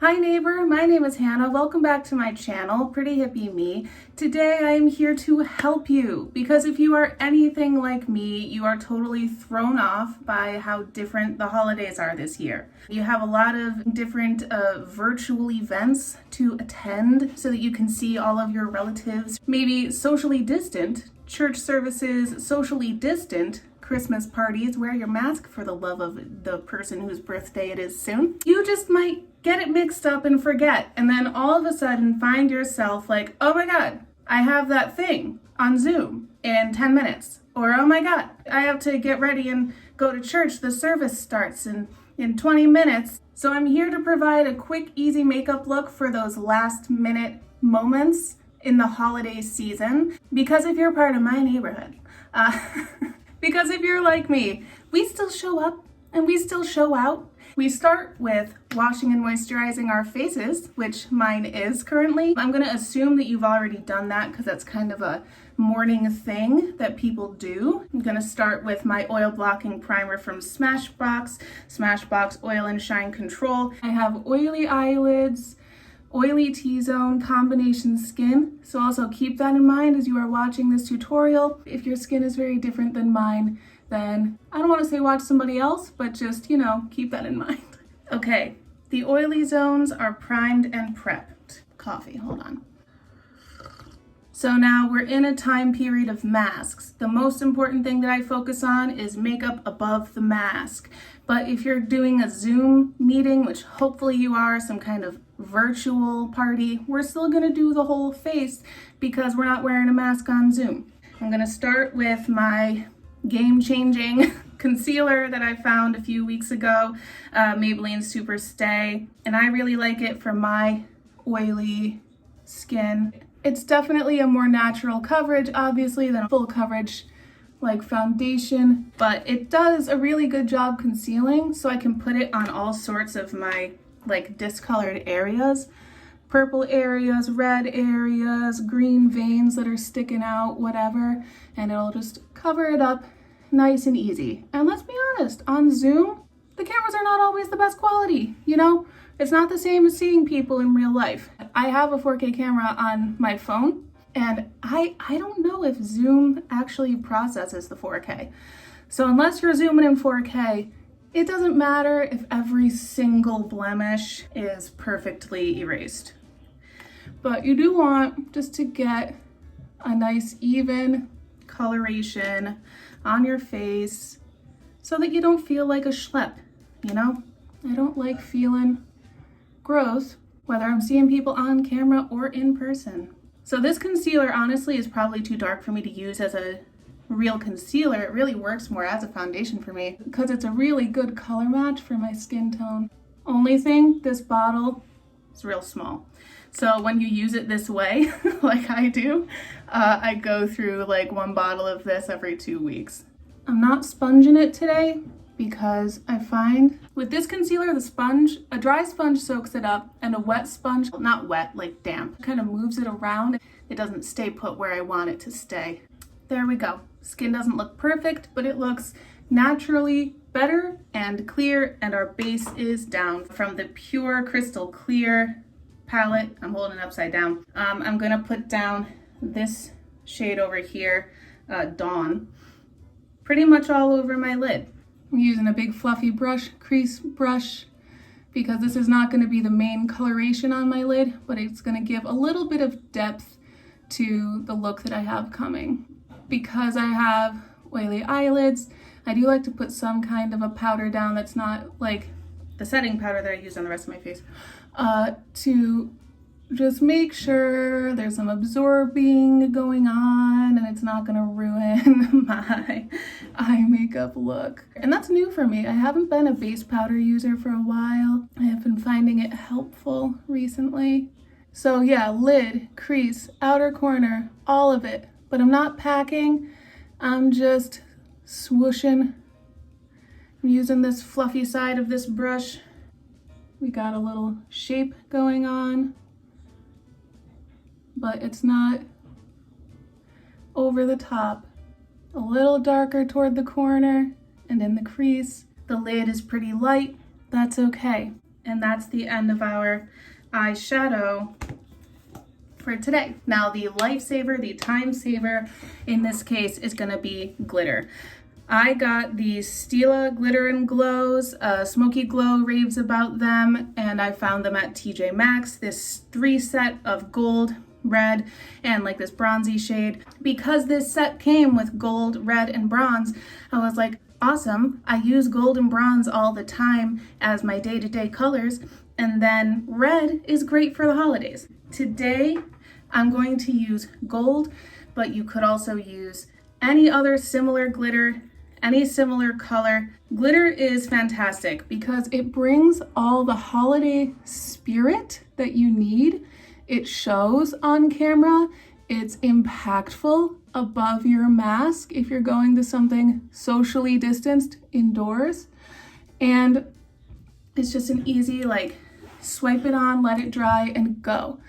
Hi neighbor, my name is Hannah. Welcome back to my channel, Pretty Hippie Me. Today I am here to help you because if you are anything like me, you are totally thrown off by how different the holidays are this year. You have a lot of different virtual events to attend so that you can see all of your relatives, maybe socially distant, church services, socially distant, Christmas parties. Wear your mask for the love of the person whose birthday it is soon. You just might get it mixed up and forget, and then all of a sudden find yourself like, oh my God, I have that thing on Zoom in 10 minutes. Or, oh my God, I have to get ready and go to church. The service starts in 20 minutes. So I'm here to provide a quick, easy makeup look for those last minute moments in the holiday season. Because if you're part of my neighborhood, because if you're like me, we still show up and we still show out. We start with washing and moisturizing our faces, which mine is currently. I'm gonna assume that you've already done that because that's kind of a morning thing that people do. I'm gonna start with my oil blocking primer from Smashbox Oil and Shine Control. I have oily eyelids, oily T-zone, combination skin. So also keep that in mind as you are watching this tutorial. If your skin is very different than mine, then I don't want to say watch somebody else, but just, keep that in mind. Okay, the oily zones are primed and prepped. Coffee, hold on. So now we're in a time period of masks. The most important thing that I focus on is makeup above the mask. But if you're doing a Zoom meeting, which hopefully you are, some kind of virtual party, we're still gonna do the whole face because we're not wearing a mask on Zoom. I'm gonna start with my game-changing concealer that I found a few weeks ago, Maybelline Super Stay, and I really like it for my oily skin. It's definitely a more natural coverage, obviously, than a full coverage like foundation, but it does a really good job concealing, so I can put it on all sorts of my like discolored areas, purple areas, red areas, green veins that are sticking out, whatever, and it'll just cover it up nice and easy. And let's be honest, on Zoom, the cameras are not always the best quality, It's not the same as seeing people in real life. I have a 4K camera on my phone, and I don't know if Zoom actually processes the 4K. So unless you're zooming in 4K, it doesn't matter if every single blemish is perfectly erased. But you do want just to get a nice even coloration on your face so that you don't feel like a schlep, I don't like feeling gross, whether I'm seeing people on camera or in person. So this concealer honestly is probably too dark for me to use as a real concealer. It really works more as a foundation for me because it's a really good color match for my skin tone. Only thing, this bottle is real small. So when you use it this way, like I do, I go through like one bottle of this every 2 weeks. I'm not sponging it today because I find with this concealer, the sponge, a dry sponge soaks it up and a wet sponge, not wet, like damp, kind of moves it around. It doesn't stay put where I want it to stay. There we go. Skin doesn't look perfect, but it looks naturally better and clear, and our base is down. From the Pure Crystal Clear palette, I'm holding it upside down. I'm gonna put down this shade over here, Dawn, pretty much all over my lid. I'm using a big fluffy brush, crease brush, because this is not gonna be the main coloration on my lid, but it's gonna give a little bit of depth to the look that I have coming. Because I have oily eyelids, I do like to put some kind of a powder down that's not like the setting powder that I use on the rest of my face, to just make sure there's some absorbing going on and it's not gonna ruin my eye makeup look. And that's new for me. I haven't been a base powder user for a while. I have been finding it helpful recently. So yeah, lid, crease, outer corner, all of it. But I'm not packing, I'm just swooshing. I'm using this fluffy side of this brush. We got a little shape going on, but it's not over the top. A little darker toward the corner and in the crease. The lid is pretty light, that's okay. And that's the end of our eyeshadow for today. Now the lifesaver, the time saver in this case is gonna be glitter. I got these Stila Glitter and Glows. Smoky Glow raves about them, and I found them at TJ Maxx. This 3 set of gold, red, and like this bronzy shade. Because this set came with gold, red, and bronze, I was like, awesome. I use gold and bronze all the time as my day-to-day colors, and then red is great for the holidays. Today, I'm going to use gold, but you could also use any other similar glitter, any similar color. Glitter is fantastic because it brings all the holiday spirit that you need. It shows on camera. It's impactful above your mask if you're going to something socially distanced indoors. And it's just an easy, like, swipe it on, let it dry, and go.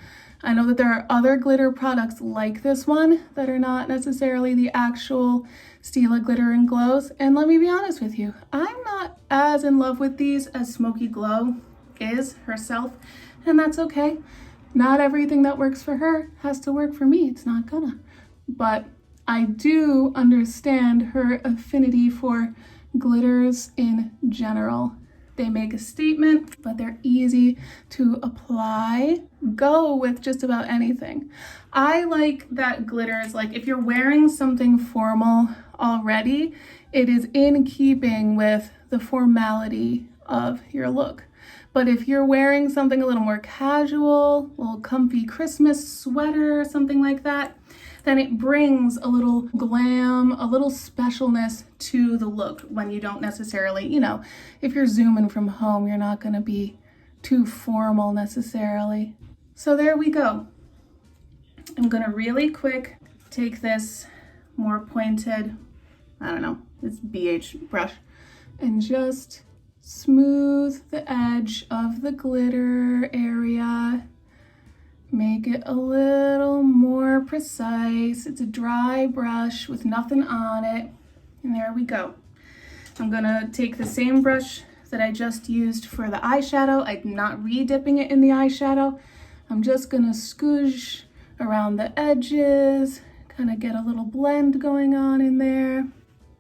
I know that there are other glitter products like this one that are not necessarily the actual Stila Glitter and Glows. And let me be honest with you, I'm not as in love with these as Smoky Glow is herself, and that's okay. Not everything that works for her has to work for me. It's not gonna. But I do understand her affinity for glitters in general. They make a statement, but they're easy to apply. Go with just about anything. I like that glitters, like if you're wearing something formal already, it is in keeping with the formality of your look. But if you're wearing something a little more casual, a little comfy Christmas sweater or something like that, then it brings a little glam, a little specialness to the look when you don't necessarily, you know, if you're zooming from home, you're not gonna be too formal necessarily. So there we go. I'm gonna really quick take this more pointed, I don't know, this BH brush, and just smooth the edge of the glitter area. Make it a little more precise. It's a dry brush with nothing on it. And there we go. I'm gonna take the same brush that I just used for the eyeshadow. I'm not re-dipping it in the eyeshadow. I'm just gonna scoosh around the edges, kind of get a little blend going on in there.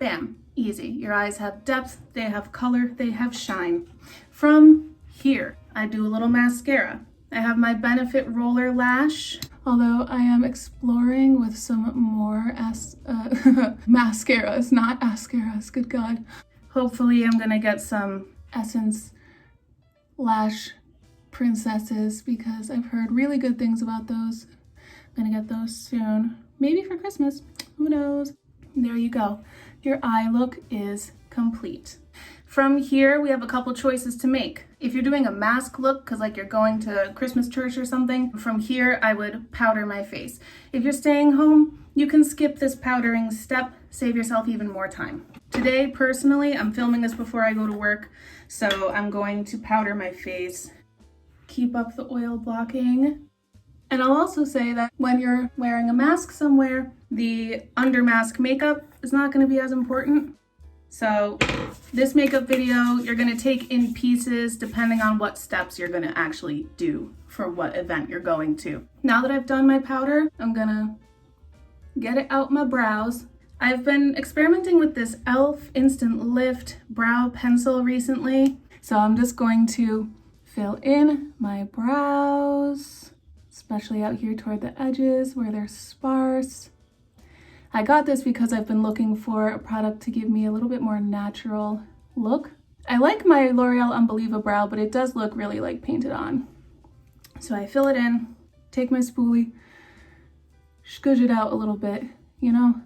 Bam, easy. Your eyes have depth, they have color, they have shine. From here, I do a little mascara. I have my Benefit Roller Lash, although I am exploring with some more mascaras, not ascaras, good God. Hopefully I'm gonna get some Essence Lash Princesses because I've heard really good things about those. I'm gonna get those soon, maybe for Christmas, who knows? There you go. Your eye look is complete. From here, we have a couple choices to make. If you're doing a mask look, because like you're going to Christmas church or something, from here, I would powder my face. If you're staying home, you can skip this powdering step, save yourself even more time. Today, personally, I'm filming this before I go to work, so I'm going to powder my face, keep up the oil blocking. And I'll also say that when you're wearing a mask somewhere, the under mask makeup is not going to be as important. So this makeup video, you're gonna take in pieces depending on what steps you're gonna actually do for what event you're going to. Now that I've done my powder, I'm gonna get it out my brows. I've been experimenting with this e.l.f. Instant Lift brow pencil recently. So I'm just going to fill in my brows, especially out here toward the edges where they're sparse. I got this because I've been looking for a product to give me a little bit more natural look. I like my L'Oreal Unbelievabrow, but it does look really like painted on. So I fill it in, take my spoolie, scooge it out a little bit. You know,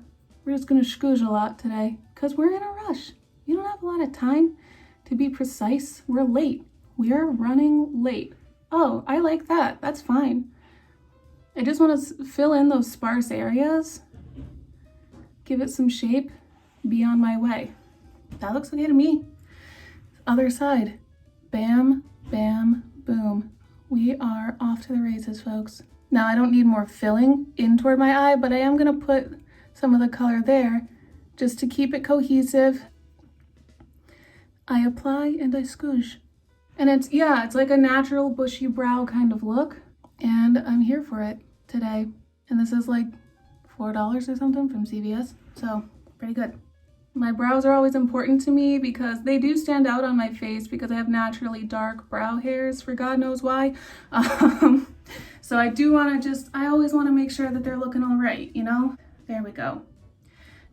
we're just gonna scooge a lot today because we're in a rush. You don't have a lot of time to be precise. We're late. We're running late. Oh, I like that. That's fine. I just want to fill in those sparse areas, give it some shape, be on my way. That looks okay to me. Other side. Bam, bam, boom. We are off to the races, folks. Now I don't need more filling in toward my eye, but I am gonna put some of the color there just to keep it cohesive. I apply and I scooge. And it's, yeah, it's like a natural bushy brow kind of look. And I'm here for it today. And this is like $4 or something from CVS. So pretty good. My brows are always important to me because they do stand out on my face because I have naturally dark brow hairs for God knows why. So I do want to I always want to make sure that they're looking all right, you know? There we go.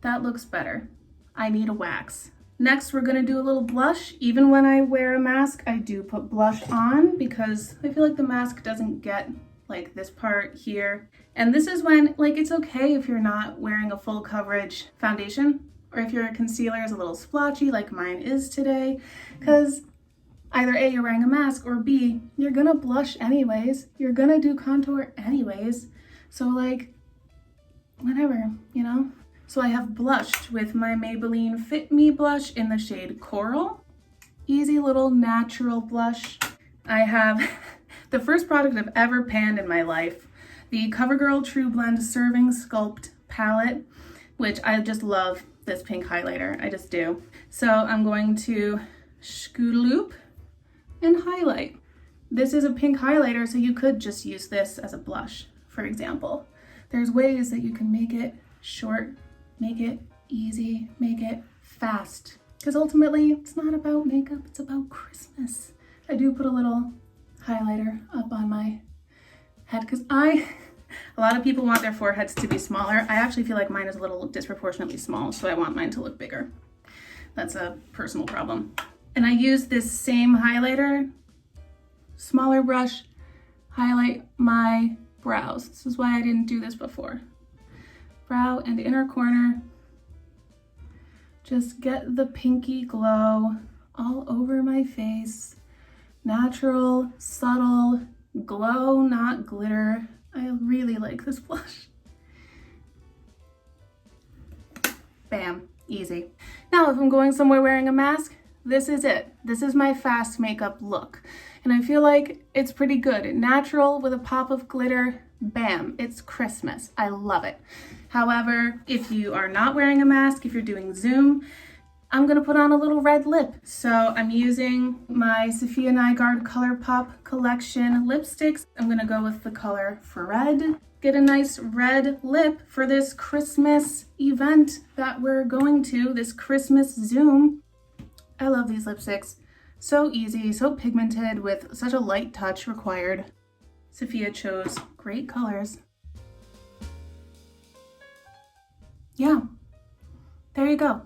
That looks better. I need a wax. Next, we're gonna do a little blush. Even when I wear a mask, I do put blush on because I feel like the mask doesn't get like this part here. And this is when, like, it's okay if you're not wearing a full coverage foundation, or if your concealer is a little splotchy like mine is today, because either A, you're wearing a mask, or B, you're gonna blush anyways. You're gonna do contour anyways. So like, whatever, you know? So I have blushed with my Maybelline Fit Me blush in the shade Coral. Easy little natural blush. I have the first product I've ever panned in my life, the CoverGirl True Blend Serving Sculpt Palette, which I just love this pink highlighter. I just do. So I'm going to scootaloop and highlight. This is a pink highlighter, so you could just use this as a blush, for example. There's ways that you can make it short, make it easy, make it fast. Because ultimately, it's not about makeup, it's about Christmas. I do put a little highlighter up on my head because a lot of people want their foreheads to be smaller. I actually feel like mine is a little disproportionately small, so I want mine to look bigger. That's a personal problem. And I use this same highlighter, smaller brush, highlight my brows. This is why I didn't do this before. Brow and inner corner. Just get the pinky glow all over my face. Natural, subtle glow, not glitter. I really like this blush. Bam, easy. Now, if I'm going somewhere wearing a mask, this is it. This is my fast makeup look. And I feel like it's pretty good. Natural with a pop of glitter, bam, it's Christmas. I love it. However, if you are not wearing a mask, if you're doing Zoom, I'm gonna put on a little red lip. So I'm using my Sophia Nygaard ColourPop collection lipsticks. I'm gonna go with the color for red. Get a nice red lip for this Christmas event that we're going to, this Christmas Zoom. I love these lipsticks. So easy, so pigmented with such a light touch required. Sophia chose great colors. Yeah, there you go.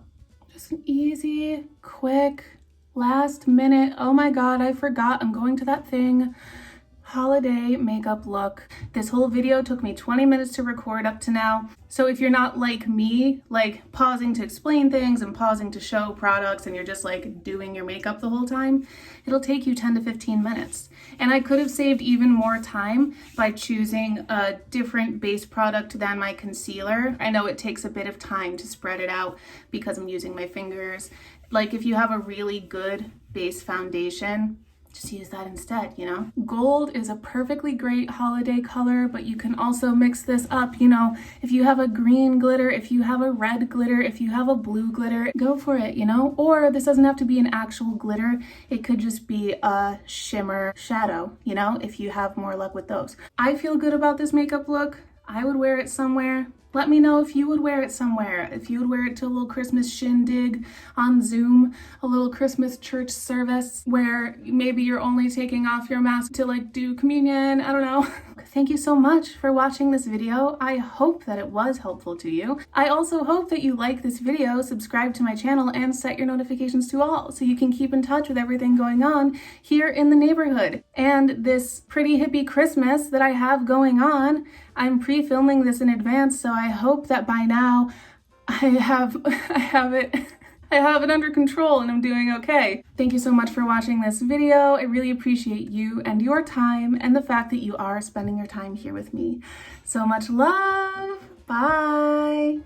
Just an easy, quick, last minute, oh my God, I forgot I'm going to that thing, holiday makeup look. This whole video took me 20 minutes to record up to now. So if you're not like me, like pausing to explain things and pausing to show products and you're just like doing your makeup the whole time, it'll take you 10 to 15 minutes. And I could have saved even more time by choosing a different base product than my concealer. I know it takes a bit of time to spread it out because I'm using my fingers. Like if you have a really good base foundation, just use that instead, you know? Gold is a perfectly great holiday color, but you can also mix this up, you know? If you have a green glitter, if you have a red glitter, if you have a blue glitter, go for it, you know? Or this doesn't have to be an actual glitter. It could just be a shimmer shadow, you know? If you have more luck with those. I feel good about this makeup look. I would wear it somewhere. Let me know if you would wear it somewhere. If you would wear it to a little Christmas shindig on Zoom, a little Christmas church service where maybe you're only taking off your mask to like do communion, I don't know. Thank you so much for watching this video. I hope that it was helpful to you. I also hope that you like this video, subscribe to my channel, and set your notifications to all so you can keep in touch with everything going on here in the neighborhood. And this Pretty Hippie Christmas that I have going on, I'm pre-filming this in advance, so I hope that by now I have it under control and I'm doing okay. Thank you so much for watching this video. I really appreciate you and your time and the fact that you are spending your time here with me. So much love. Bye.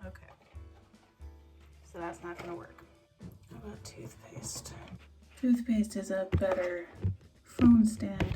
Okay. So that's not gonna work. How about toothpaste? Toothpaste is a better phone stand.